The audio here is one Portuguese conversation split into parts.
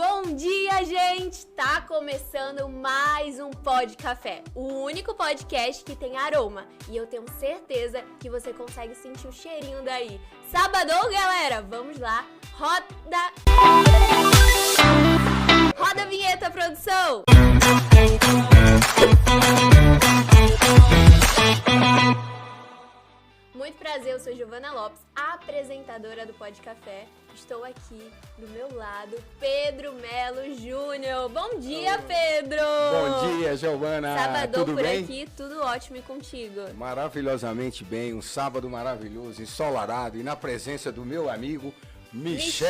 Bom dia, gente! Tá começando mais um Pod Café, o único podcast que tem aroma. E eu tenho certeza que você consegue sentir o cheirinho daí. Sabadão, galera! Vamos lá! Roda a vinheta, produção! Muito prazer, eu sou Giovana Lopes, apresentadora do Pod Café. Estou aqui do meu lado, Pedro Melo Júnior. Bom dia, Pedro! Bom dia, Giovana. Sabadão tudo por bem? aqui, tudo ótimo e contigo. Maravilhosamente bem, um sábado maravilhoso, ensolarado e na presença do meu amigo Michel,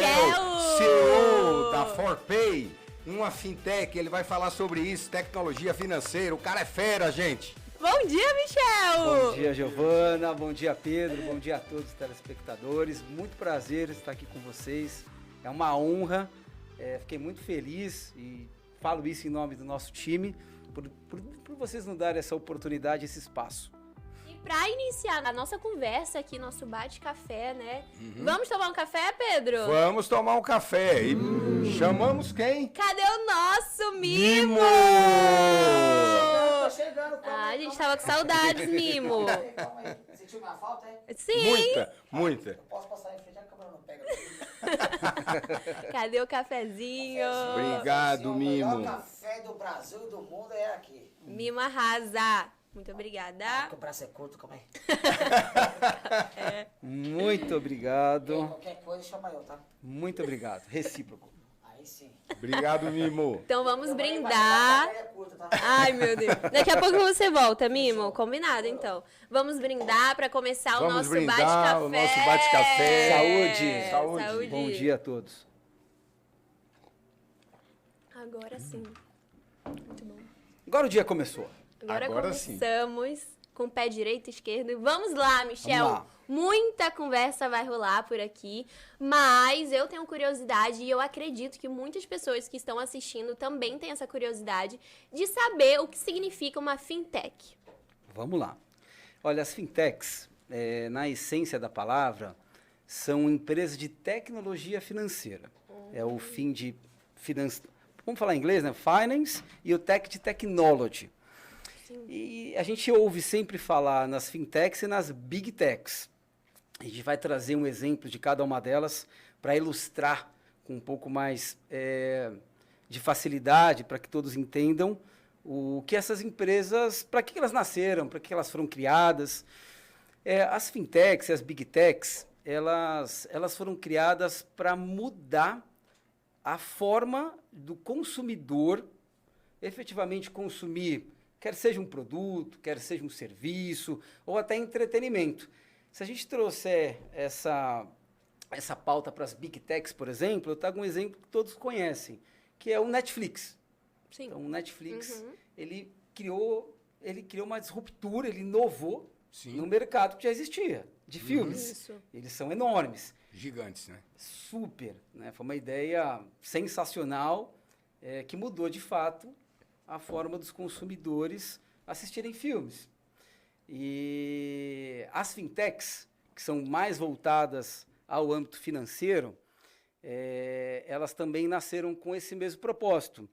CEO da ForPay, uma fintech. Ele vai falar sobre isso, tecnologia financeira. O cara é fera, gente. Bom dia, Michel! Bom dia, Giovana. Bom dia, Pedro. Bom dia a todos os telespectadores. Muito prazer estar aqui com vocês. É uma honra. Fiquei muito feliz e falo isso em nome do nosso time por vocês nos darem essa oportunidade, esse espaço. E para iniciar a nossa conversa aqui, nosso bate-café, né? Vamos tomar um café, Pedro? Vamos tomar um café e chamamos quem? Cadê o nosso Mimo? Tô chegando, calma aí, A gente calma tava com saudades, Mimo. Calma aí. Sentiu minha falta, é? Sim! Muita. Eu posso passar em frente, a câmera não pega. Cadê o cafezinho? Obrigado, O Mimo. melhor café do Brasil e do mundo é aqui. Mimo arrasa. Muito obrigada. O braço é curto, calma aí. Muito obrigado. Qualquer coisa, chama eu, tá? Muito obrigado. Recíproco. Aí sim. Obrigado, Mimo. Então vamos A brindar. é curta, tá? Ai, meu Deus. Daqui a pouco você volta, Mimo. Combinado, então. Vamos brindar para começar o Vamos nosso brindar bate-café. o nosso bate-café. Saúde. Bom dia a todos. Agora sim. Muito bom. Agora o dia começou. Agora sim. começamos com o pé direito e esquerdo. Vamos lá, Michel. Vamos lá. Muita conversa vai rolar por aqui, mas eu tenho curiosidade e eu acredito que muitas pessoas que estão assistindo também têm essa curiosidade de saber o que significa uma fintech. Vamos lá. Olha, as fintechs, na essência da palavra, são empresas de tecnologia financeira. É o fim de vamos falar em inglês, né? Finance e o tech de technology. Sim. E a gente ouve sempre falar nas fintechs e nas big techs. A gente vai trazer um exemplo de cada uma delas para ilustrar com um pouco mais de facilidade, para que todos entendam o que essas empresas, para que elas nasceram, para que elas foram criadas. As fintechs e as big techs, elas foram criadas para mudar a forma do consumidor efetivamente consumir, quer seja um produto, quer seja um serviço, ou até entretenimento. Se a gente trouxer essa pauta para as big techs, por exemplo, eu trago um exemplo que todos conhecem, que é o Netflix. Sim. Então, o Netflix, ele criou uma disruptura, ele inovou no mercado que já existia, de filmes. Isso. Eles são enormes. Gigantes, né? Super, né? Foi uma ideia sensacional que mudou, de fato, a forma dos consumidores assistirem filmes. E as fintechs, que são mais voltadas ao âmbito financeiro, elas também nasceram com esse mesmo propósito: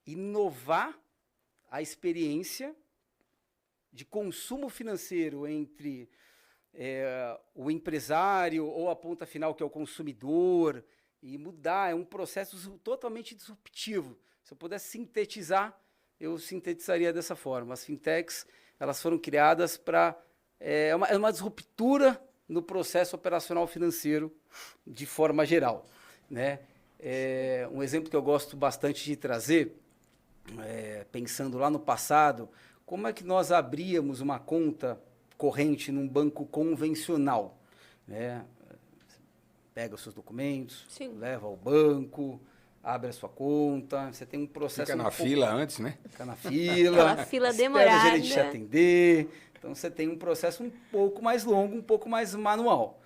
inovar a experiência de consumo financeiro entre o empresário ou a ponta final, que é o consumidor, e mudar. É um processo totalmente disruptivo. Se eu pudesse sintetizar, eu sintetizaria dessa forma. As fintechs, elas foram criadas para uma disruptura no processo operacional financeiro de forma geral, né? Um exemplo que eu gosto bastante de trazer, pensando lá no passado, como é que nós abríamos uma conta corrente num banco convencional, né? Pega os seus documentos, Sim. leva ao banco, abre a sua conta, você tem um processo... Fica na fila antes, né? Fica na fila. Aquela fila espera demorada. o gerente te atender. Então, você tem um processo um pouco mais longo, um pouco mais manual.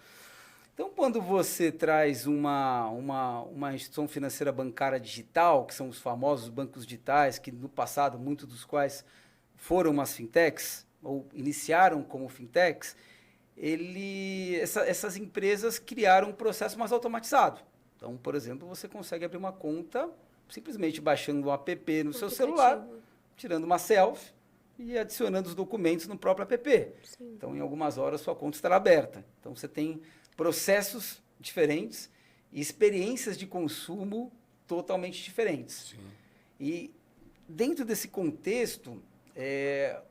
Então, quando você traz uma instituição financeira bancária digital, que são os famosos bancos digitais, que no passado, muitos dos quais foram umas fintechs, ou iniciaram como fintechs, essas empresas criaram um processo mais automatizado. Então, por exemplo, você consegue abrir uma conta simplesmente baixando um app no seu Aplicativo. celular, tirando uma selfie e adicionando os documentos no próprio app. Sim. Então, em algumas horas, sua conta estará aberta. Então, você tem processos diferentes e experiências de consumo totalmente diferentes. Sim. E dentro desse contexto,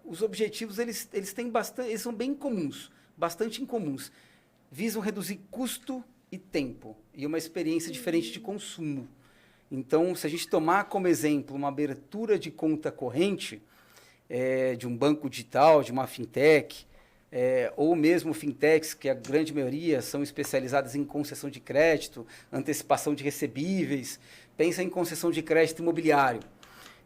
os objetivos eles têm eles são bem comuns, bastante incomuns. Visam reduzir custo e tempo e uma experiência diferente de consumo. Então, se a gente tomar como exemplo uma abertura de conta corrente de um banco digital, de uma fintech, ou mesmo fintechs, que a grande maioria são especializadas em concessão de crédito, antecipação de recebíveis, pensa em concessão de crédito imobiliário.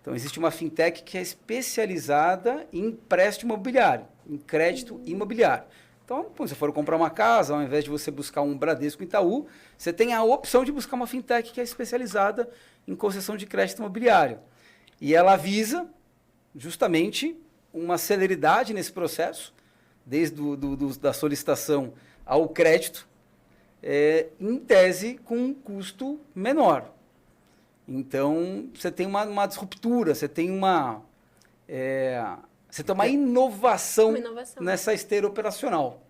Então, existe uma fintech que é especializada em empréstimo imobiliário, em crédito imobiliário. Então, quando você for comprar uma casa, ao invés de você buscar um Bradesco Itaú, você tem a opção de buscar uma fintech que é especializada em concessão de crédito imobiliário. E ela visa justamente uma celeridade nesse processo, desde da solicitação ao crédito, em tese com um custo menor. Então, você tem uma disruptura, você tem uma inovação nessa esteira operacional.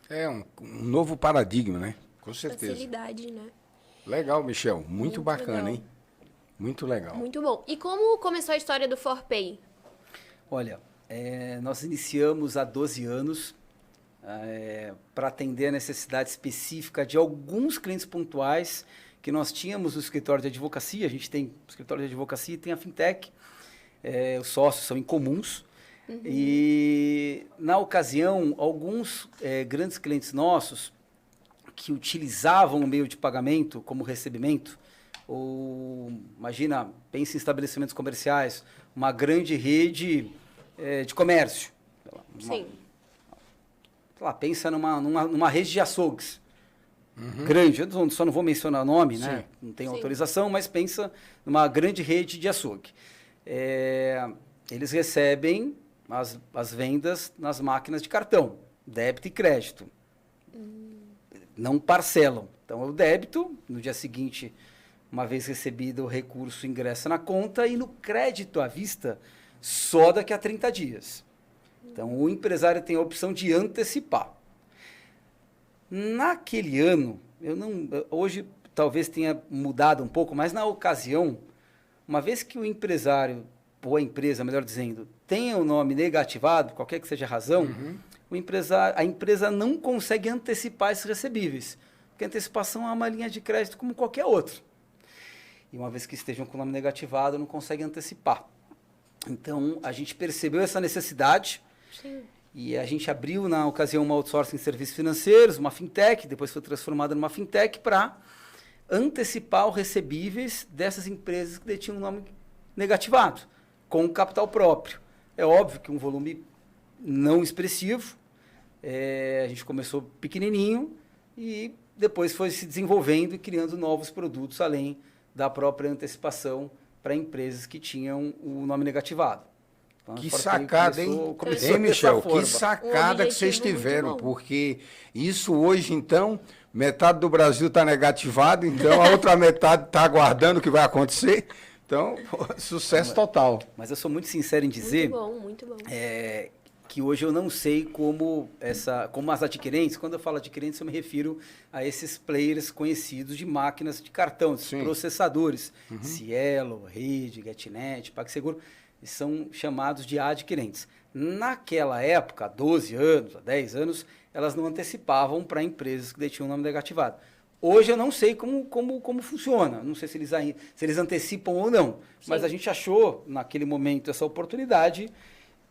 É um novo paradigma, né? Com certeza. Facilidade, né? Legal, Michel. Muito bacana, legal. hein? Muito legal. Muito bom. E como começou a história do ForPay? Olha, nós iniciamos há 12 anos para atender a necessidade específica de alguns clientes pontuais que nós tínhamos no escritório de advocacia. A gente tem o escritório de advocacia e tem a fintech. Os sócios são incomuns. Uhum. E, na ocasião, alguns grandes clientes nossos que utilizavam o meio de pagamento como recebimento, ou, imagina, pense em estabelecimentos comerciais, uma grande rede de comércio. Sim. Pensa numa rede de açougues. Grande, eu só não vou mencionar o nome, né? Não tenho autorização, mas pensa numa grande rede de açougue. Eles recebem as vendas nas máquinas de cartão, débito e crédito. Não parcelam. Então, o débito, no dia seguinte, uma vez recebido o recurso, ingressa na conta, e no crédito à vista, só daqui a 30 dias. Então, o empresário tem a opção de antecipar. Naquele ano, hoje talvez tenha mudado um pouco, mas na ocasião, uma vez que o empresário, ou a empresa, melhor dizendo, tenha o nome negativado, qualquer que seja a razão, a empresa não consegue antecipar esses recebíveis, porque a antecipação é uma linha de crédito como qualquer outra. E uma vez que estejam com o nome negativado, não consegue antecipar. Então, a gente percebeu essa necessidade. Sim. E a gente abriu, na ocasião, uma outsourcing em serviços financeiros, uma fintech, depois foi transformada numa fintech para antecipar os recebíveis dessas empresas que detinham o nome negativado, com capital próprio. É óbvio que um volume não expressivo, a gente começou pequenininho e depois foi se desenvolvendo e criando novos produtos, além da própria antecipação para empresas que tinham o nome negativado. Então, que sacada, hein? Começou Michel, forma. que sacada que vocês tiveram, porque isso hoje, então, metade do Brasil está negativado, então a outra metade está aguardando o que vai acontecer. Então, sucesso total. Mas eu sou muito sincero em dizer Muito bom. Que hoje eu não sei como as adquirentes, quando eu falo adquirentes, eu me refiro a esses players conhecidos de máquinas de cartão, esses processadores, Cielo, Rede, GetNet, PagSeguro, são chamados de adquirentes. Naquela época, há 12 anos, há 10 anos, elas não antecipavam para empresas que detinham o nome negativado. Hoje eu não sei como funciona, não sei se eles antecipam ou não, mas a gente achou, naquele momento, essa oportunidade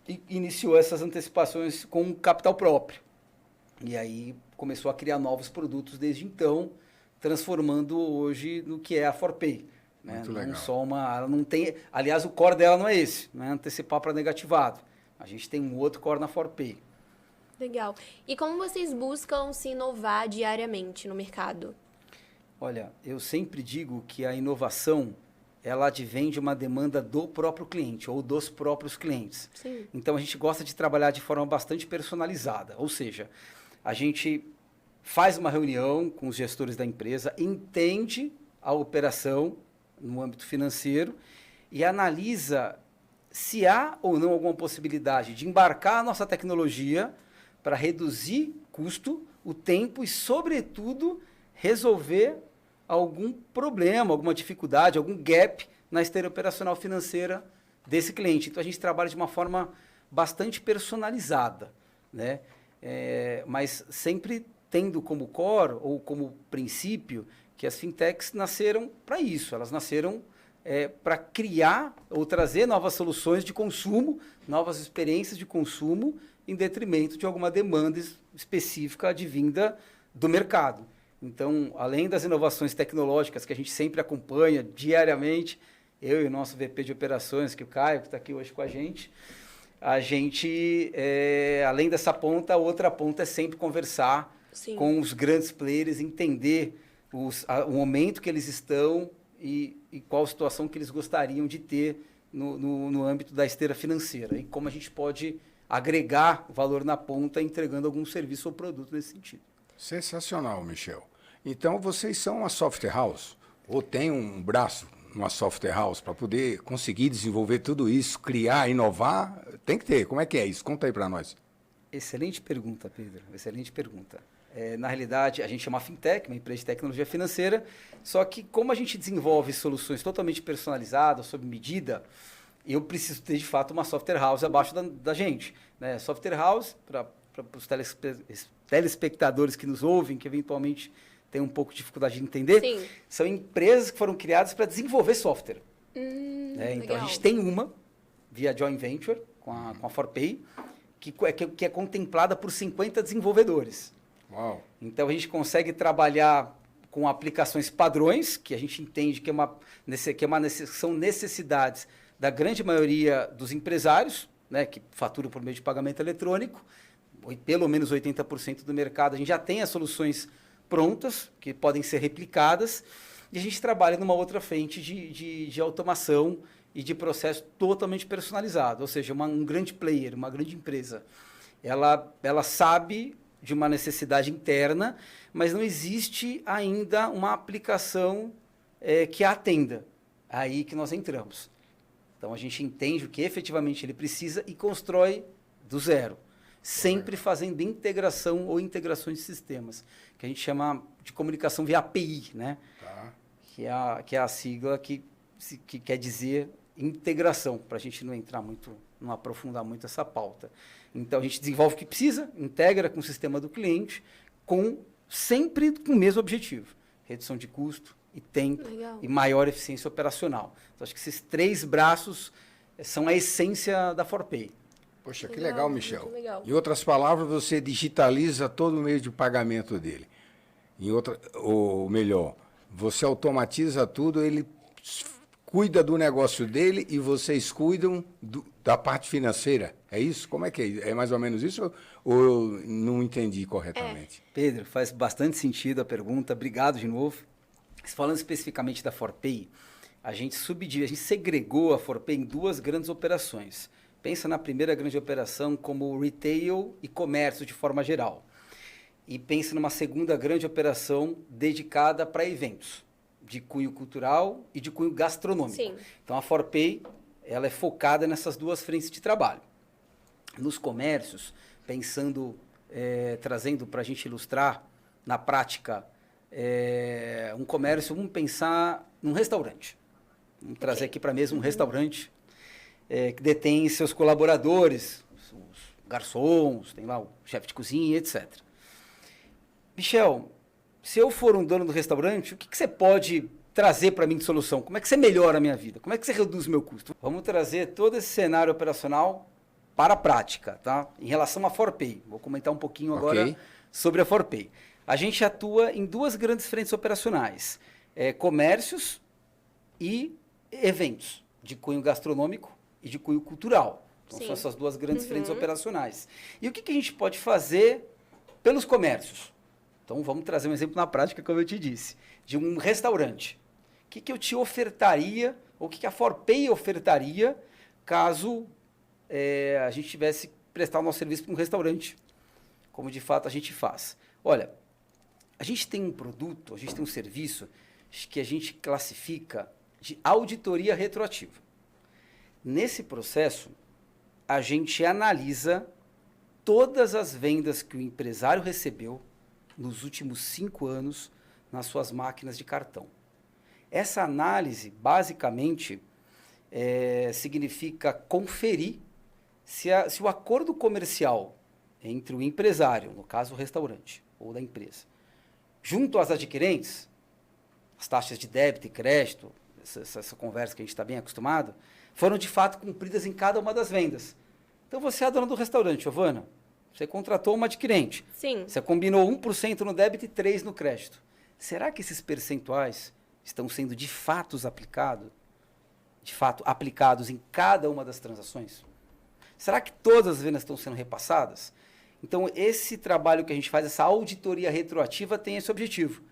e iniciou essas antecipações com capital próprio. E aí começou a criar novos produtos desde então, transformando hoje no que é a ForPay. Né? Muito legal. Não só ela não tem, aliás, o core dela não é esse, não é antecipar para negativado. A gente tem um outro core na ForPay. Legal. E como vocês buscam se inovar diariamente no mercado? Olha, eu sempre digo que a inovação, ela advém de uma demanda do próprio cliente ou dos próprios clientes. Sim. Então, a gente gosta de trabalhar de forma bastante personalizada, ou seja, a gente faz uma reunião com os gestores da empresa, entende a operação, no âmbito financeiro e analisa se há ou não alguma possibilidade de embarcar a nossa tecnologia para reduzir custo, o tempo e, sobretudo, resolver algum problema, alguma dificuldade, algum gap na esteira operacional financeira desse cliente. Então, a gente trabalha de uma forma bastante personalizada, né? Mas sempre tendo como core ou como princípio que as fintechs nasceram para isso. Elas nasceram para criar ou trazer novas soluções de consumo, novas experiências de consumo, em detrimento de alguma demanda específica advinda do mercado. Então, além das inovações tecnológicas que a gente sempre acompanha diariamente, eu e o nosso VP de operações, que é o Caio, que está aqui hoje com a gente, além dessa ponta, a outra ponta é sempre conversar Sim. com os grandes players, entender o momento que eles estão e qual situação que eles gostariam de ter no âmbito da esteira financeira e como a gente pode agregar valor na ponta entregando algum serviço ou produto nesse sentido. Sensacional, Michel. Então, vocês são uma software house ou tem um braço numa software house para poder conseguir desenvolver tudo isso, criar, inovar? Tem que ter. Como é que é isso? Conta aí para nós. Excelente pergunta, Pedro. Excelente pergunta. Na realidade, a gente é uma fintech, uma empresa de tecnologia financeira, só que como a gente desenvolve soluções totalmente personalizadas, sob medida, eu preciso ter, de fato, uma software house abaixo da gente. Né? Software house, para os telespectadores que nos ouvem, que eventualmente têm um pouco de dificuldade de entender, Sim. são empresas que foram criadas para desenvolver software. Então, a gente tem uma, via joint venture, com a ForPay, que é contemplada por 50 desenvolvedores. Uau. Então, a gente consegue trabalhar com aplicações padrões, que a gente entende que são necessidades da grande maioria dos empresários, né, que faturam por meio de pagamento eletrônico, pelo menos 80% do mercado. A gente já tem as soluções prontas, que podem ser replicadas, e a gente trabalha numa outra frente de automação e de processo totalmente personalizado. Ou seja, um grande player, uma grande empresa, ela sabe de uma necessidade interna, mas não existe ainda uma aplicação que a atenda. Aí que nós entramos. Então, a gente entende o que efetivamente ele precisa e constrói do zero, sempre fazendo integração ou integrações de sistemas, que a gente chama de comunicação via API, né? Tá. Que é a sigla que quer dizer integração, para a gente não entrar muito, não aprofundar muito essa pauta. Então, a gente desenvolve o que precisa, integra com o sistema do cliente, sempre com o mesmo objetivo, redução de custo e tempo. Legal. E maior eficiência operacional. Então, acho que esses 3 braços são a essência da ForPay. Poxa, que legal, Muito Michel. legal. Em outras palavras, você digitaliza todo o meio de pagamento dele. Ou melhor, você automatiza tudo, ele cuida do negócio dele e vocês cuidam da parte financeira. É isso? Como é que é? É mais ou menos isso ou eu não entendi corretamente? Pedro, faz bastante sentido a pergunta. Obrigado de novo. Falando especificamente da ForPay, a gente segregou a ForPay em 2 grandes operações. Pensa na primeira grande operação como retail e comércio de forma geral. E pensa numa segunda grande operação dedicada para eventos, de cunho cultural e de cunho gastronômico. Sim. Então, a ForPay ela é focada nessas 2 frentes de trabalho. Nos comércios, trazendo para a gente ilustrar na prática um comércio, vamos pensar num restaurante. Vamos trazer aqui para a mesa um restaurante que detém seus colaboradores, os garçons, tem lá o chefe de cozinha, etc. Michel, se eu for um dono do restaurante, o que você pode trazer para mim de solução? Como é que você melhora a minha vida? Como é que você reduz o meu custo? Vamos trazer todo esse cenário operacional para a prática, tá? Em relação à ForPay. Vou comentar um pouquinho agora sobre a ForPay. A gente atua em 2 grandes frentes operacionais. Comércios e eventos de cunho gastronômico e de cunho cultural. Então, Sim. são essas 2 grandes frentes operacionais. E o que a gente pode fazer pelos comércios? Então, vamos trazer um exemplo na prática, como eu te disse, de um restaurante. O que eu te ofertaria, ou o que a ForPay ofertaria, caso a gente tivesse que prestar o nosso serviço para um restaurante, como de fato a gente faz? Olha, a gente tem um produto, a gente tem um serviço que a gente classifica de auditoria retroativa. Nesse processo, a gente analisa todas as vendas que o empresário recebeu nos últimos 5 anos nas suas máquinas de cartão. Essa análise, basicamente, significa conferir se o acordo comercial entre o empresário, no caso o restaurante ou da empresa, junto às adquirentes, as taxas de débito e crédito, essa conversa que a gente está bem acostumado, foram de fato cumpridas em cada uma das vendas. Então você é a dona do restaurante, Giovana, você contratou uma adquirente. Sim. Você combinou 1% no débito e 3% no crédito. Será que esses percentuais estão sendo de fato aplicados em cada uma das transações? Será que todas as vendas estão sendo repassadas? Então, esse trabalho que a gente faz, essa auditoria retroativa, tem esse objetivo.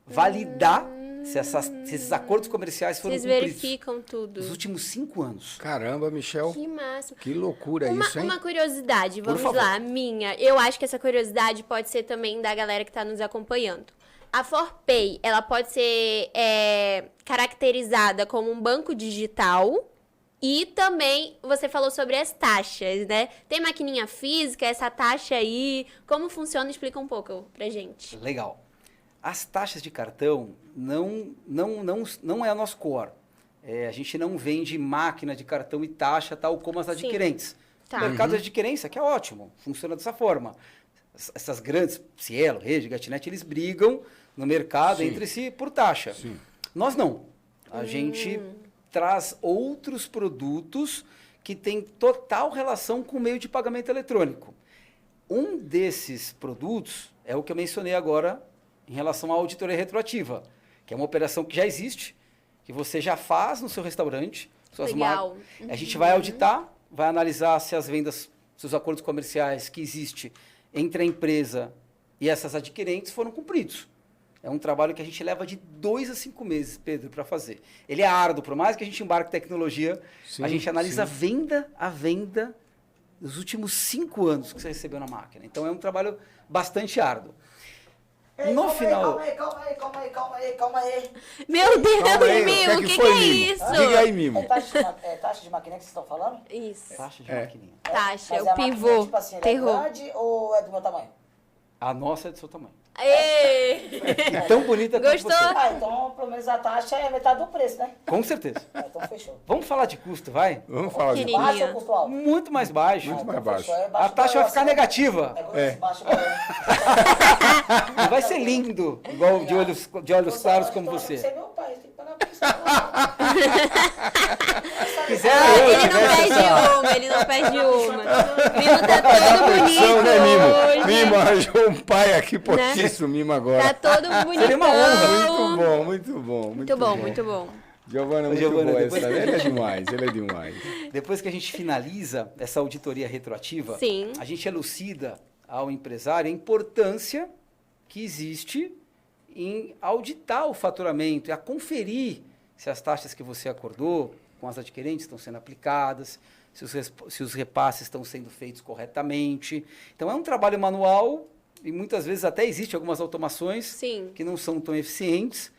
Validar se esses acordos comerciais foram Vocês cumpridos verificam tudo. nos últimos 5 anos. Caramba, Michel. Que máximo. Que loucura isso, hein? Uma curiosidade, vamos favor. lá, minha. Eu acho que essa curiosidade pode ser também da galera que está nos acompanhando. A ForPay, ela pode ser caracterizada como um banco digital e também você falou sobre as taxas, né? Tem maquininha física, essa taxa aí, como funciona? Explica um pouco pra gente. Legal. As taxas de cartão não é o nosso core. A gente não vende máquina de cartão e taxa tal como as adquirentes. Tá. O mercado de adquirência, que é ótimo, funciona dessa forma. Essas grandes, Cielo, Rede, Gatnet, eles brigam no mercado Sim. entre si por taxa. Sim. Nós não. A gente traz outros produtos que têm total relação com o meio de pagamento eletrônico. Um desses produtos é o que eu mencionei agora em relação à auditoria retroativa, que é uma operação que já existe, que você já faz no seu restaurante. Legal. A gente vai auditar, vai analisar se as vendas, se os acordos comerciais que existem entre a empresa e essas adquirentes foram cumpridos. É um trabalho que a gente leva de 2 a 5 meses, Pedro, para fazer. Ele é árduo, por mais que a gente embarque em tecnologia, Sim, a gente analisa sim. venda a venda dos últimos 5 anos que você recebeu na máquina. Então, é um trabalho bastante árduo. Ei, No calma final... aí. Calma aí. Meu Deus, Calma aí, Mimo, o que foi, é Mimo? isso? Diga aí, Mimo. É taxa de maquininha que vocês estão falando? Isso. Taxa de É. maquininha. Taxa, Mas o a maquininha, pivô. tipo assim, ela Terror. é grande ou é do meu tamanho? A nossa é do seu tamanho. Ê! E tão bonita quanto Gostou? você. Ah, então pelo menos a taxa é metade do preço, né? Com certeza. Então fechou. Vamos falar de custo, vai? Vamos falar de Pequenininho. Baixo ou custo alto? Muito mais baixo. Muito mais Então baixo. fechou, é A taxa vai ficar negativa. É grosso, É. baixo, baixo. E vai ser lindo, igual de olhos claros como Você é você. meu pai, tem que pagar por isso. Quiser Ah, eu, ele não tivesse perde essa- uma, ele não perde uma. Mimo tá todo bonito Atenção, né, Mimo? hoje. Mimo arranjou um pai aqui postiço, Mimo agora. Tá todo bonitão. Seria uma honra. Muito bom, muito bom. Muito bom, muito bom. Giovana, muito Giovana, boa depois- essa. Ele é demais, ele é demais. Depois que a gente finaliza essa auditoria retroativa, Sim. a gente elucida ao empresário a importância que existe em auditar o faturamento e a conferir se as taxas que você acordou com as adquirentes estão sendo aplicadas, se os repasses estão sendo feitos corretamente. Então, é um trabalho manual e muitas vezes até existe algumas automações Sim. que não são tão eficientes,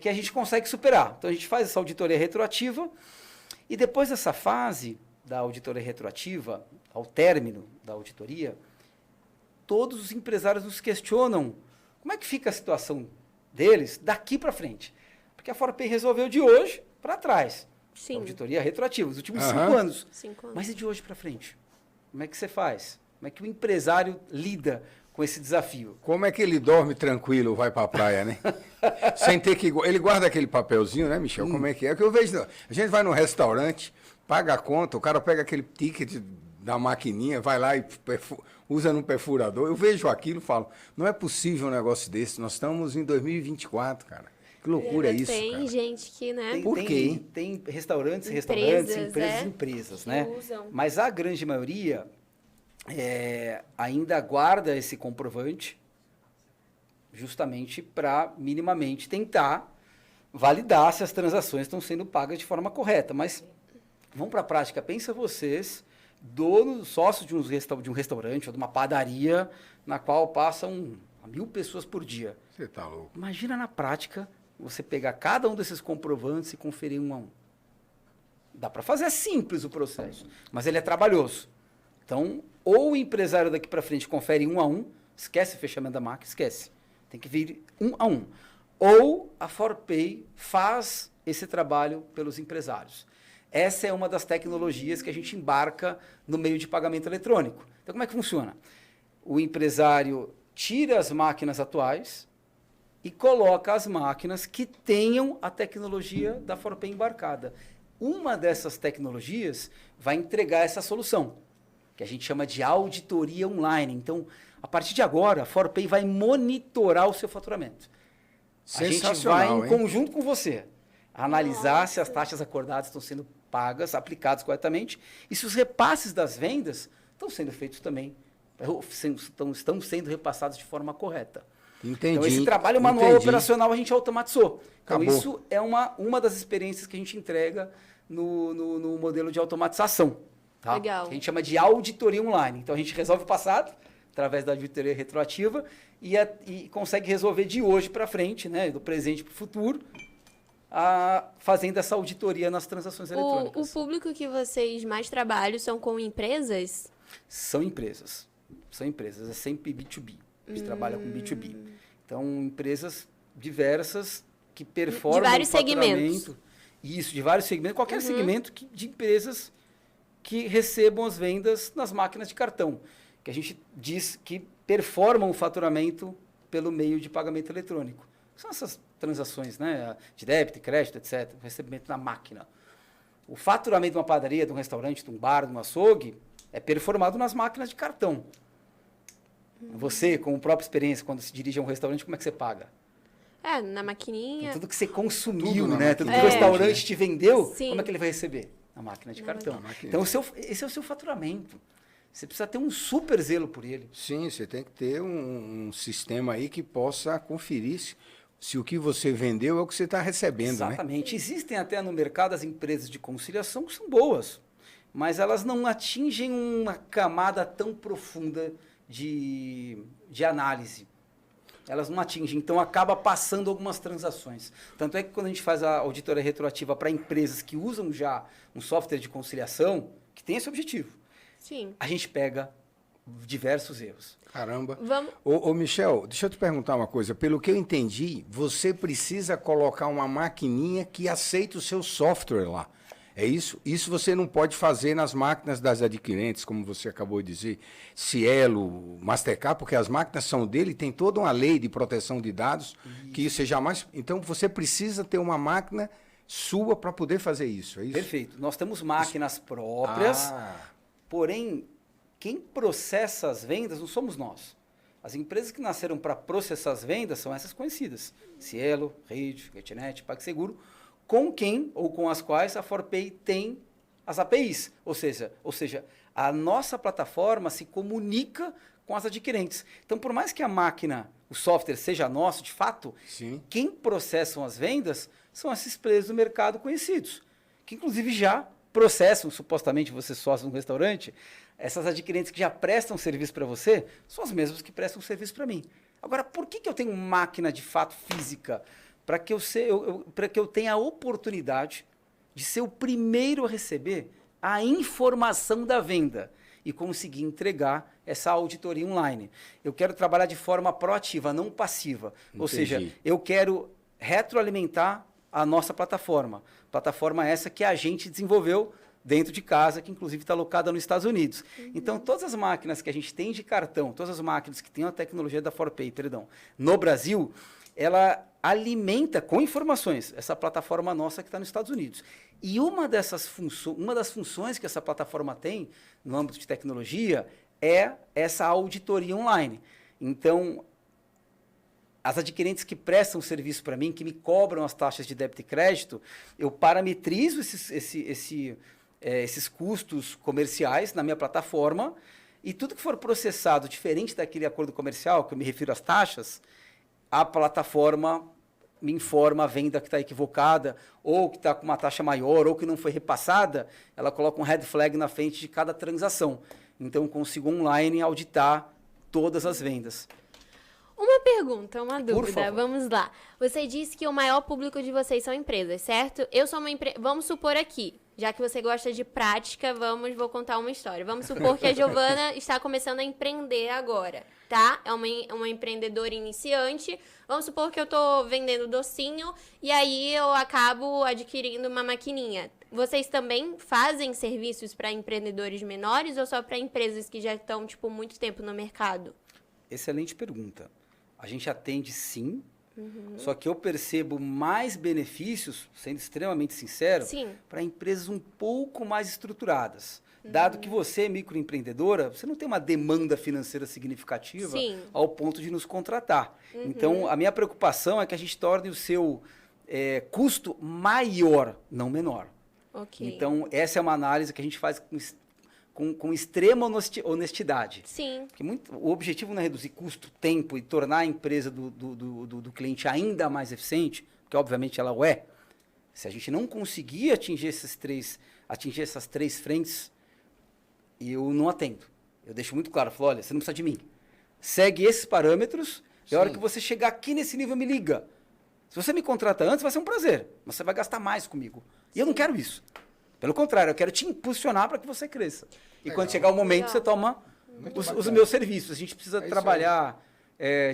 que a gente consegue superar. Então, a gente faz essa auditoria retroativa e depois dessa fase da auditoria retroativa, ao término da auditoria, todos os empresários nos questionam como é que fica a situação deles daqui para frente. Porque a ForPay resolveu de hoje para trás. Sim. Auditoria retroativa, os últimos Aham. 5 anos. 5 anos. Mas e de hoje para frente? Como é que você faz? Como é que o empresário lida com esse desafio? Como é que ele dorme tranquilo, vai pra praia, né? Sem ter que... Ele guarda aquele papelzinho, né, Michel? Como é que é? É que eu vejo... A gente vai no restaurante, paga a conta, o cara pega aquele ticket da maquininha, vai lá e usa no perfurador. Eu vejo aquilo e falo, não é possível um negócio desse. Nós estamos em 2024, cara. Que loucura é isso, Tem cara. gente que, né? Por quê? Tem restaurantes, Empresas, empresas, né? usam. Mas a grande maioria ainda guarda esse comprovante justamente para minimamente tentar validar se as transações estão sendo pagas de forma correta. Mas vamos para a prática. Pensa vocês, dono, sócio de um restaurante ou de uma padaria na qual passam 1.000 pessoas por dia. Você tá louco. Imagina na prática você pegar cada um desses comprovantes e conferir um a um. Dá para fazer, é simples o processo, mas ele é trabalhoso. Então, ou o empresário daqui para frente confere um a um, esquece o fechamento da máquina, esquece. Tem que vir um a um. Ou a ForPay faz esse trabalho pelos empresários. Essa é uma das tecnologias que a gente embarca no meio de pagamento eletrônico. Então, como é que funciona? O empresário tira as máquinas atuais e coloca as máquinas que tenham a tecnologia da ForPay embarcada. Uma dessas tecnologias vai entregar essa solução, que a gente chama de auditoria online. Então, a partir de agora, a ForPay vai monitorar o seu faturamento. A gente vai, em conjunto com você, analisar se as taxas acordadas estão sendo pagas, aplicadas corretamente, e se os repasses das vendas estão sendo feitos também, estão sendo repassados de forma correta. Entendi. Então, esse trabalho manual operacional a gente automatizou. Então, Acabou. isso é uma das experiências que a gente entrega no modelo de automatização. Tá? Legal. Que a gente chama de auditoria online. Então, a gente resolve o passado, através da auditoria retroativa, e consegue resolver de hoje para frente, né, do presente para o futuro, fazendo essa auditoria nas transações eletrônicas. O público que vocês mais trabalham são com empresas? São empresas. É sempre B2B. A gente trabalha com B2B. Então, empresas diversas que performam de vários faturamento. segmentos. Isso, de vários segmentos. Qualquer segmento de empresas que recebam as vendas nas máquinas de cartão. Que a gente diz que performam o faturamento pelo meio de pagamento eletrônico. São essas transações, né, de débito, crédito, etc. Recebimento na máquina. O faturamento de uma padaria, de um restaurante, de um bar, de um açougue, é performado nas máquinas de cartão. Você, com a própria experiência, quando se dirige a um restaurante, como é que você paga? Na maquininha. Tudo que você consumiu, Tudo né? Tudo que o máquina. restaurante te vendeu, Sim. como é que ele vai receber? Na máquina de cartão. Então, esse é o seu faturamento. Você precisa ter um super zelo por ele. Sim, você tem que ter um sistema aí que possa conferir se o que você vendeu é o que você está recebendo, né? Exatamente. Existem até no mercado as empresas de conciliação que são boas, mas elas não atingem uma camada tão profunda de análise. Elas não atingem, então acaba passando algumas transações. Tanto é que quando a gente faz a auditoria retroativa para empresas que usam já um software de conciliação, que tem esse objetivo, Sim. a gente pega diversos erros. Caramba. Vamos... Ô, Michel, deixa eu te perguntar uma coisa. Pelo que eu entendi, você precisa colocar uma maquininha que aceita o seu software lá. É isso? Isso você não pode fazer nas máquinas das adquirentes, como você acabou de dizer, Cielo, Mastercard, porque as máquinas são dele e tem toda uma lei de proteção de dados que você jamais... Então, você precisa ter uma máquina sua para poder fazer isso, é isso? Perfeito. Nós temos máquinas próprias, porém, quem processa as vendas não somos nós. As empresas que nasceram para processar as vendas são essas conhecidas. Cielo, Rede, GetNet, PagSeguro, com quem ou com as quais a ForPay tem as APIs. Ou seja, a nossa plataforma se comunica com as adquirentes. Então, por mais que a máquina, o software seja nosso, de fato, Sim. quem processam as vendas são esses players do mercado conhecidos, que inclusive já processam, supostamente você sócio num restaurante, essas adquirentes que já prestam serviço para você, são as mesmas que prestam serviço para mim. Agora, por que eu tenho máquina de fato física? Para que eu tenha a oportunidade de ser o primeiro a receber a informação da venda e conseguir entregar essa auditoria online. Eu quero trabalhar de forma proativa, não passiva. Entendi. Ou seja, eu quero retroalimentar a nossa plataforma. Plataforma essa que a gente desenvolveu dentro de casa, que inclusive está alocada nos Estados Unidos. Então, todas as máquinas que a gente tem de cartão, todas as máquinas que têm a tecnologia da ForPay, no Brasil, ela alimenta com informações essa plataforma nossa que está nos Estados Unidos. E uma das funções que essa plataforma tem no âmbito de tecnologia é essa auditoria online. Então, as adquirentes que prestam serviço para mim, que me cobram as taxas de débito e crédito, eu parametrizo esses custos comerciais na minha plataforma e tudo que for processado diferente daquele acordo comercial, que eu me refiro às taxas, a plataforma me informa a venda que está equivocada, ou que está com uma taxa maior, ou que não foi repassada, ela coloca um red flag na frente de cada transação. Então, eu consigo online auditar todas as vendas. Uma pergunta, uma Por dúvida, favor. vamos lá. Você disse que o maior público de vocês são empresas, certo? Eu sou uma empresa, vamos supor aqui, já que você gosta de prática, vou contar uma história. Vamos supor que a Giovana está começando a empreender agora, tá? É uma empreendedora iniciante. Vamos supor que eu tô vendendo docinho e aí eu acabo adquirindo uma maquininha. Vocês também fazem serviços para empreendedores menores ou só para empresas que já estão, tipo, muito tempo no mercado? Excelente pergunta. A gente atende sim, só que eu percebo mais benefícios, sendo extremamente sincero, Sim. para empresas um pouco mais estruturadas. Dado que você é microempreendedora, você não tem uma demanda financeira significativa Sim. ao ponto de nos contratar. Então, a minha preocupação é que a gente torne o seu custo maior, não menor. Ok. Então, essa é uma análise que a gente faz com extrema honestidade. Sim. Porque o objetivo não é reduzir custo, tempo e tornar a empresa do cliente ainda mais eficiente, porque obviamente ela o é. Se a gente não conseguir atingir essas três frentes, eu não atendo. Eu deixo muito claro, falo, olha, você não precisa de mim. Segue esses parâmetros e a hora Sim. que você chegar aqui nesse nível, me liga. Se você me contrata antes, vai ser um prazer, mas você vai gastar mais comigo. E eu não quero isso. Pelo contrário, eu quero te impulsionar para que você cresça. E Legal. quando chegar o momento, Legal. você toma Muito os bacana. meus serviços. A gente precisa É isso trabalhar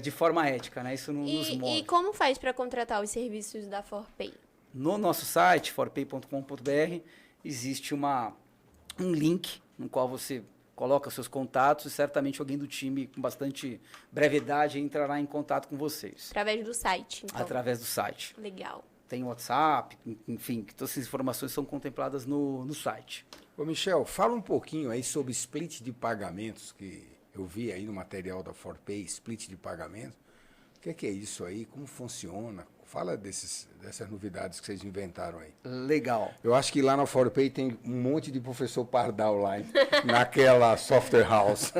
de forma ética, né? Isso nos E move. como faz para contratar os serviços da ForPay? No nosso site, forpay.com.br, existe um link no qual você coloca seus contatos e certamente alguém do time com bastante brevidade entrará em contato com vocês. Através do site, então. Através do site. Legal. Tem WhatsApp, enfim, que todas essas informações são contempladas no site. Ô, Michel, fala um pouquinho aí sobre split de pagamentos, que eu vi aí no material da ForPay, split de pagamentos. O que é isso aí? Como funciona? Fala dessas novidades que vocês inventaram aí. Legal. Eu acho que lá na ForPay tem um monte de professor pardal lá, hein? Naquela software house.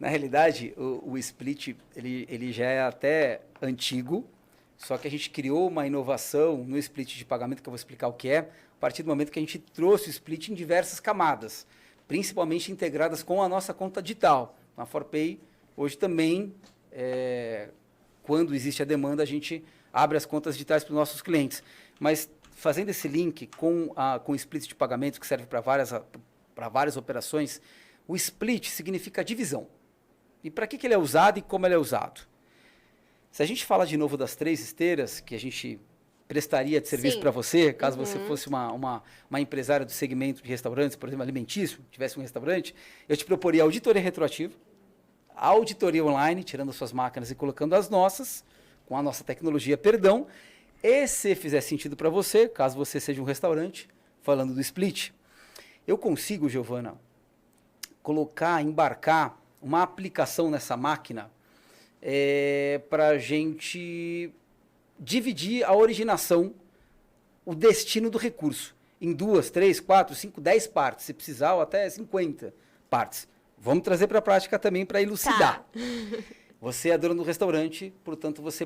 Na realidade, o split ele já é até antigo, só que a gente criou uma inovação no split de pagamento, que eu vou explicar o que é, a partir do momento que a gente trouxe o split em diversas camadas, principalmente integradas com a nossa conta digital. Na ForPay, hoje também, quando existe a demanda, a gente abre as contas digitais para os nossos clientes. Mas fazendo esse link com o split de pagamento, que serve para várias operações, o split significa divisão. E para que ele é usado e como ele é usado? Se a gente fala de novo das 3 esteiras que a gente prestaria de serviço Sim. para você, caso você fosse uma empresária do segmento de restaurantes, por exemplo, alimentício, tivesse um restaurante, eu te proporia auditoria retroativa, auditoria online, tirando as suas máquinas e colocando as nossas, com a nossa tecnologia, perdão, e se fizer sentido para você, caso você seja um restaurante, falando do split, eu consigo, Giovana, embarcar uma aplicação nessa máquina para a gente dividir a originação, o destino do recurso, em 2, 3, 4, 5, 10 partes, se precisar, ou até 50 partes. Vamos trazer para a prática também para elucidar. Tá. Você é dono do restaurante, portanto você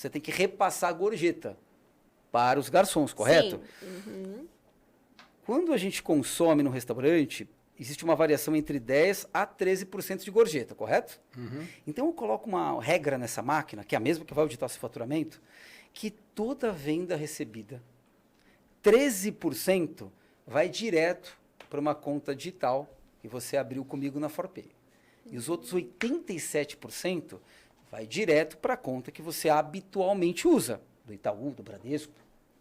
tem que repassar a gorjeta para os garçons, correto? Sim. Quando a gente consome no restaurante, existe uma variação entre 10% a 13% de gorjeta, correto? Então eu coloco uma regra nessa máquina, que é a mesma que vai auditar seu faturamento, que toda venda recebida, 13% vai direto para uma conta digital que você abriu comigo na ForPay. E os outros 87% vai direto para a conta que você habitualmente usa, do Itaú, do Bradesco,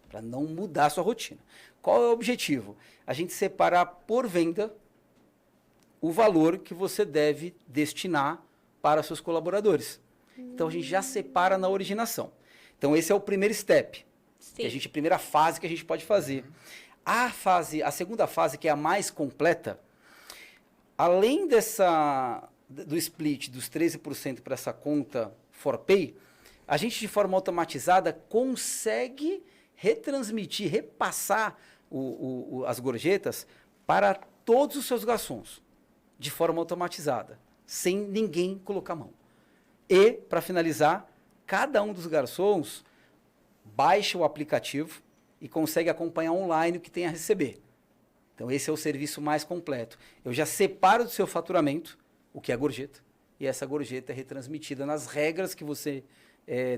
para não mudar a sua rotina. Qual é o objetivo? A gente separar por venda o valor que você deve destinar para seus colaboradores. Então, a gente já separa na originação. Então, esse é o primeiro step, Sim. a primeira fase que a gente pode fazer. A segunda fase, que é a mais completa, além do split dos 13% para essa conta ForPay, a gente, de forma automatizada, consegue repassar as gorjetas para todos os seus garçons, de forma automatizada, sem ninguém colocar a mão. E, para finalizar, cada um dos garçons baixa o aplicativo e consegue acompanhar online o que tem a receber. Então, esse é o serviço mais completo. Eu já separo do seu faturamento o que é gorjeta, e essa gorjeta é retransmitida nas regras que você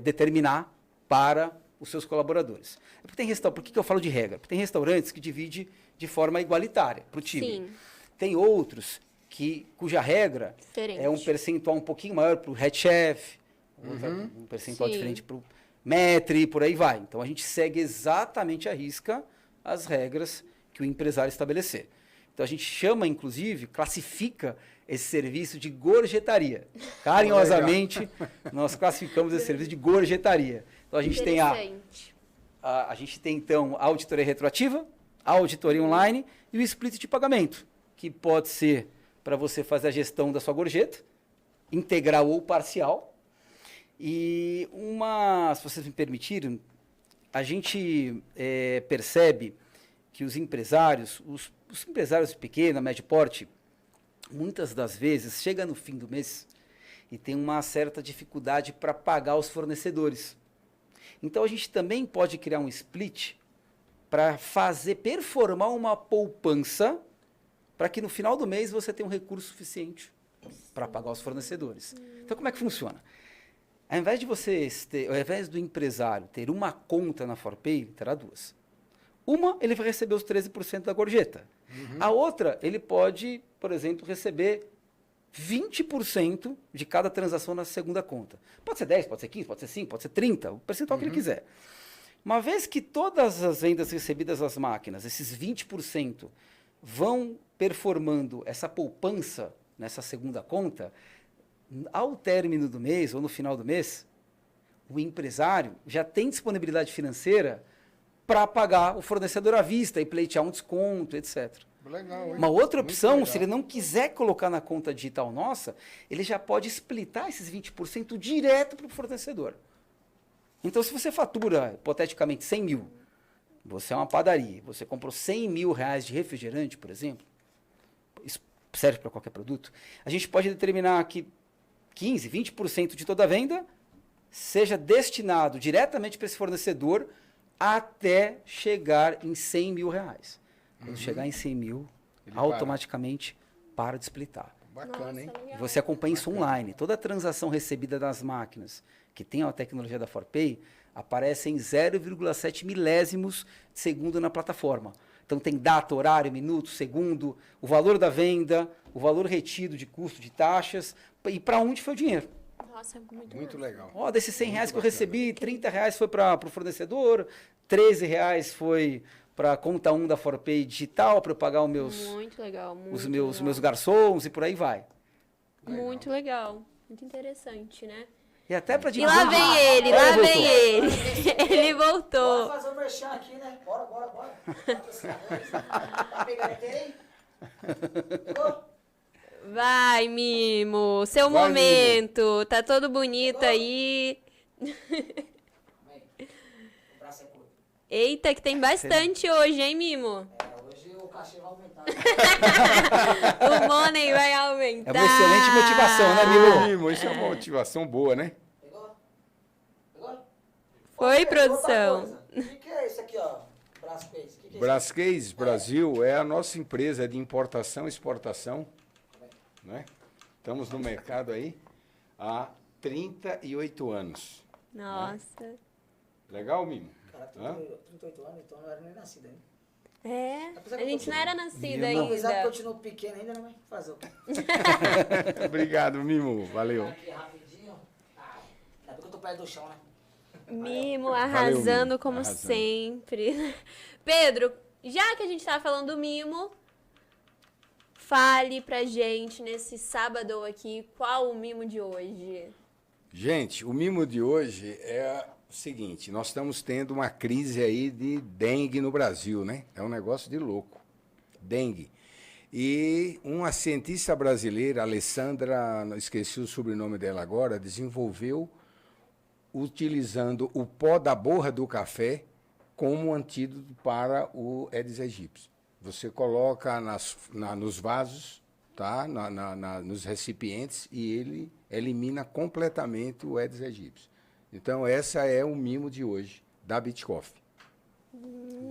determinar para os seus colaboradores. Por que eu falo de regra? Porque tem restaurantes que dividem de forma igualitária para o time. Sim. Tem outros cuja regra Diferente. é um percentual um pouquinho maior para o head chef, um percentual Sim. diferente para o maître e por aí vai. Então, a gente segue exatamente à risca as regras que o empresário estabelecer. Então, a gente chama, inclusive, classifica esse serviço de gorjetaria. Carinhosamente, nós classificamos esse serviço de gorjetaria. Então, a gente tem a gente tem, então, a auditoria retroativa, a auditoria online e o split de pagamento, que pode ser para você fazer a gestão da sua gorjeta, integral ou parcial. E se vocês me permitirem, a gente percebe que os empresários de pequeno, médio porte, muitas das vezes chega no fim do mês e tem uma certa dificuldade para pagar os fornecedores. Então, a gente também pode criar um split para performar uma poupança para que no final do mês você tenha um recurso suficiente para pagar os fornecedores. Então, como é que funciona? Ao invés do empresário ter uma conta na ForPay, ele terá duas. Uma, ele vai receber os 13% da gorjeta. A outra, ele pode, por exemplo, receber 20% de cada transação na segunda conta. Pode ser 10, pode ser 15, pode ser 5, pode ser 30, o percentual que ele quiser. Uma vez que todas as vendas recebidas às máquinas, esses 20%, vão performando essa poupança nessa segunda conta, ao término do mês ou no final do mês, o empresário já tem disponibilidade financeira para pagar o fornecedor à vista e pleitear um desconto, etc. Legal, hein? Uma outra Muito opção, legal. se ele não quiser colocar na conta digital nossa, ele já pode splitar esses 20% direto para o fornecedor. Então, se você fatura, hipoteticamente, 100 mil, você é uma padaria, você comprou 100 mil reais de refrigerante, por exemplo, isso serve para qualquer produto, a gente pode determinar que 15%, 20% de toda a venda seja destinado diretamente para esse fornecedor até chegar em 100 mil reais. Quando chegar em 100 mil, Ele automaticamente para de splitar. Bacana, hein? E você acompanha isso online. Toda a transação recebida das máquinas que tem a tecnologia da ForPay aparece em 0,7 milésimos de segundo na plataforma. Então tem data, horário, minuto, segundo, o valor da venda, o valor retido de custo de taxas e para onde foi o dinheiro. Nossa, Muito legal. Ó, desses 100 reais que eu recebi, 30 reais foi para o fornecedor, 13 reais foi para a conta 1 da ForPay digital, para eu pagar Muito legal. os meus garçons e por aí vai. Muito legal. Muito interessante, né? E até para E lá vem ele, lá vem ele. Ele voltou. Bora fazer um merchan aqui, né? Bora. Tá pegando inteiro aí? Pegou? Vai, Mimo. Seu Vai, momento. Tá todo bonito aí. Vem. O braço é curto. Eita, que tem bastante hoje, hein, Mimo? Hoje o cachê vai aumentar. O money vai aumentar. É uma excelente motivação, né, Mimo? Mimo, isso é uma motivação boa, né? Pegou? Pegou? Foi, Outra produção. coisa. O que é isso aqui, ó? Brascase. O que é isso? Brascase Brasil é a nossa empresa de importação e exportação. Né? Estamos no mercado aí há 38 anos. Nossa. Legal, Mimo? Cara, Hã? 38 anos, então eu não era nem nascido ainda. É, Apesar a que eu gente não era continuo- nascida Apesar que eu ainda. continuo pequeno ainda, não vai fazer o quê? Obrigado, Mimo. Valeu. Aqui rapidinho. Ainda bem que eu tô perto do chão, né? Mimo arrasando Mimo. como Arrasando. sempre. Pedro, já que a gente tá falando do Mimo, fale pra gente nesse sábado aqui qual o Mimo de hoje. Gente, o mimo de hoje é o seguinte, nós estamos tendo uma crise aí de dengue no Brasil, né? É um negócio de louco. Dengue. E uma cientista brasileira, Alessandra, não esqueci o sobrenome dela agora, desenvolveu utilizando o pó da borra do café como antídoto para o Aedes aegypti. Você coloca nos vasos, tá? Nos recipientes e ele elimina completamente o Aedes aegypti. Então, essa é o mimo de hoje da Bitcoff.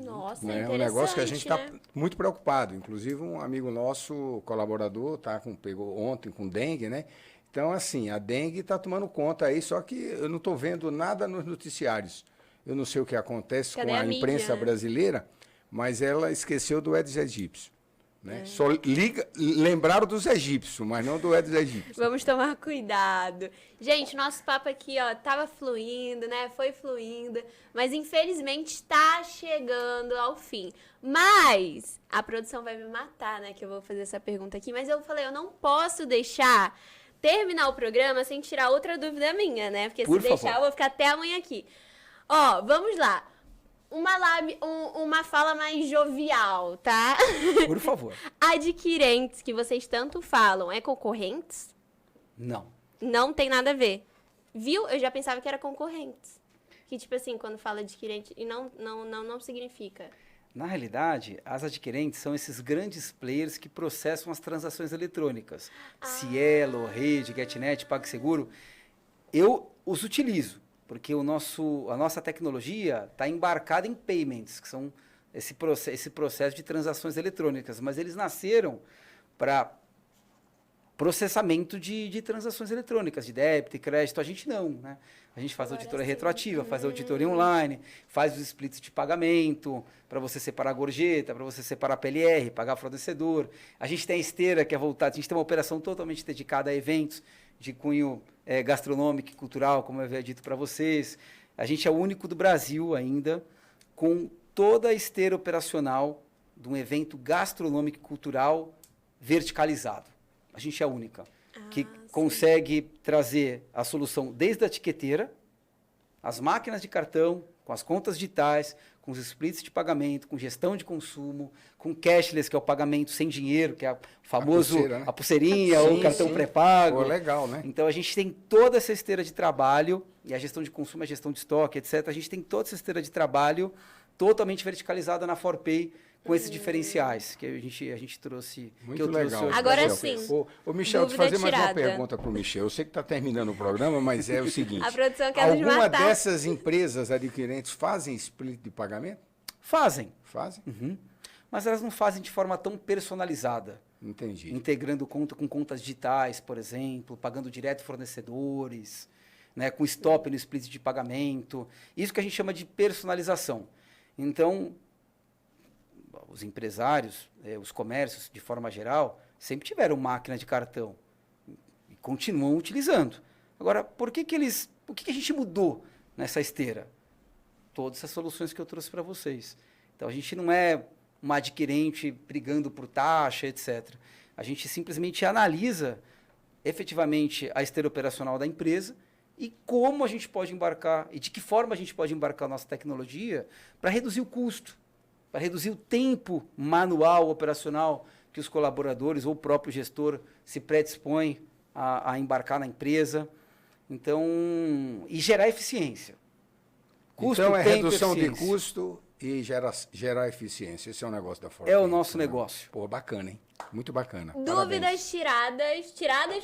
Nossa, Né? É interessante, um negócio que a gente está né? muito preocupado. Inclusive, um amigo nosso, colaborador, pegou ontem com dengue, né? Então, assim, a dengue está tomando conta aí, só que eu não estou vendo nada nos noticiários. Eu não sei o que acontece Cadê com a a mídia, imprensa né? brasileira, mas ela esqueceu do Aedes aegypti. Né? Só lembraram dos egípcios, mas não do Aedes aegypti. Vamos tomar cuidado. Gente, nosso papo aqui, ó, tava fluindo, né? Foi fluindo, mas infelizmente tá chegando ao fim. Mas a produção vai me matar, né? Que eu vou fazer essa pergunta aqui, mas eu falei, eu não posso deixar terminar o programa sem tirar outra dúvida minha, né? Porque Por se deixar, favor. eu vou ficar até amanhã aqui. Ó, vamos lá. Uma fala mais jovial, tá? Por favor. Adquirentes, que vocês tanto falam, é concorrentes? Não. Não tem nada a ver. Viu? Eu já pensava que era concorrentes. Que, tipo assim, quando fala adquirente, e não significa. Na realidade, as adquirentes são esses grandes players que processam as transações eletrônicas. Cielo, Rede, GetNet, PagSeguro. Eu os utilizo, porque a nossa tecnologia está embarcada em payments, que são esse processo de transações eletrônicas. Mas eles nasceram para processamento de transações eletrônicas, de débito e crédito. A gente não, né? A gente faz Agora auditoria sim. retroativa, faz auditoria online, faz os splits de pagamento, para você separar a gorjeta, para você separar PLR, pagar fornecedor. A gente tem a esteira que é voltada, a gente tem uma operação totalmente dedicada a eventos de cunho gastronômico e cultural, como eu havia dito para vocês. A gente é o único do Brasil ainda com toda a esteira operacional de um evento gastronômico e cultural verticalizado. A gente é a única que consegue trazer a solução desde a etiqueteira, as máquinas de cartão, com as contas digitais, com os splits de pagamento, com gestão de consumo, com cashless, que é o pagamento sem dinheiro, que é o famoso pulseira, né? a pulseirinha ou o cartão pré-pago. Pô, legal, né? Então a gente tem toda essa esteira de trabalho, e a gestão de consumo, a gestão de estoque, etc. A gente tem toda essa esteira de trabalho totalmente verticalizada na ForPay, com esses diferenciais que a gente trouxe. Muito que eu trouxe legal. hoje. Agora Michel. sim. Ô, Michel, deixa eu Dúvida fazer mais uma tirada. pergunta para o Michel. Eu sei que está terminando o programa, mas é o seguinte. A produção quer nos Alguma matar. dessas empresas adquirentes fazem split de pagamento? Fazem. Fazem? Uhum. Mas elas não fazem de forma tão personalizada. Entendi. Integrando conta com contas digitais, por exemplo, pagando direto fornecedores, né, com stop no split de pagamento. Isso que a gente chama de personalização. Então, os empresários, os comércios, de forma geral, sempre tiveram máquina de cartão e continuam utilizando. Agora, o que a gente mudou nessa esteira? Todas essas soluções que eu trouxe para vocês. Então, a gente não é uma adquirente brigando por taxa, etc. A gente simplesmente analisa efetivamente a esteira operacional da empresa e como a gente pode embarcar, e de que forma a gente pode embarcar a nossa tecnologia para reduzir o custo, para reduzir o tempo manual, operacional, que os colaboradores ou o próprio gestor se predispõem a embarcar na empresa. Então, e gerar eficiência. Custo, Então é tempo, redução de eficiência. custo e gerar eficiência. Esse é o negócio da Forte. É o nosso negócio. Pô, bacana, hein? Muito bacana. Dúvidas tiradas,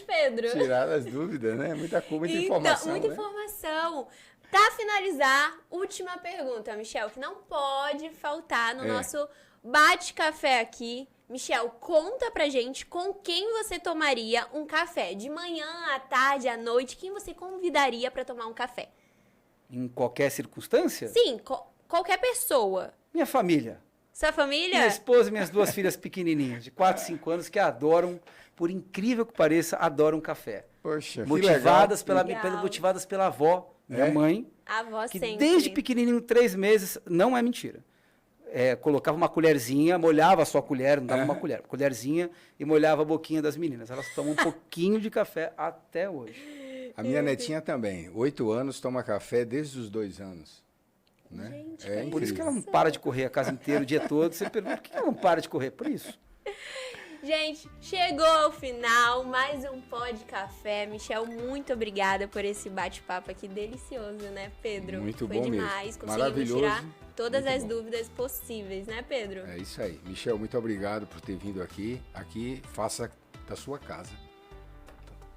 Pedro. Tirar as dúvidas, né? Muita Então, informação. muita né? informação. Pra finalizar, última pergunta, Michel, que não pode faltar no nosso bate-café aqui. Michel, conta pra gente com quem você tomaria um café. De manhã, à tarde, à noite, quem você convidaria pra tomar um café? Em qualquer circunstância? Sim, qualquer pessoa. Minha família. Sua família? Minha esposa e minhas duas filhas pequenininhas, de 4 e 5 anos, que adoram, por incrível que pareça, adoram café. Poxa, Motivadas que legal. motivadas pela avó, minha mãe, A avó que sempre. desde pequenininho, 3 meses, não é mentira. Colocava uma colherzinha, molhava só a colher, não dava uma colher, colherzinha e molhava a boquinha das meninas. Elas tomam um pouquinho de café até hoje. A minha netinha também, 8 anos, toma café desde os 2 anos. Né? Gente, É Por isso que ela incrível. não para de correr a casa inteira, o dia todo. Você pergunta, por que ela não para de correr? Por isso. Gente, chegou ao final, mais um Pó de Café. Michel, muito obrigada por esse bate-papo aqui delicioso, né, Pedro? Muito Foi bom mesmo. demais, conseguimos Maravilhoso. tirar todas Muito as bom. dúvidas possíveis, né, Pedro? É isso aí. Michel, muito obrigado por ter vindo aqui. Aqui, faça da sua casa.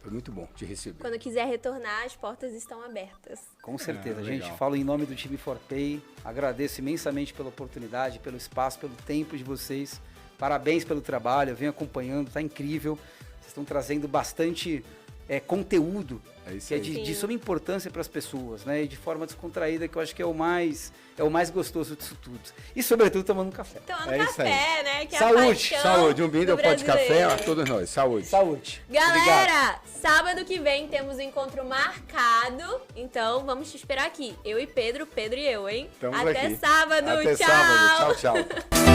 Foi muito bom te receber. Quando quiser retornar, as portas estão abertas. Com certeza, gente. legal. Falo em nome do time ForPay. Agradeço imensamente pela oportunidade, pelo espaço, pelo tempo de vocês. Parabéns pelo trabalho, eu venho acompanhando, tá incrível. Vocês estão trazendo bastante conteúdo, É isso que é aí. de suma importância para as pessoas, né? E de forma descontraída, que eu acho que é o mais gostoso disso tudo. E, sobretudo, tomando um café. Tomando É isso aí. café, né? Que é Saúde, a paixão Saúde, um brinde do ao pó de café brasileiro. a todos nós. Saúde. Saúde. Obrigado. Galera, sábado que vem temos um encontro marcado, então vamos te esperar aqui. Eu e Pedro e eu, hein? Estamos Até aqui. sábado, Até tchau! sábado. Tchau, tchau.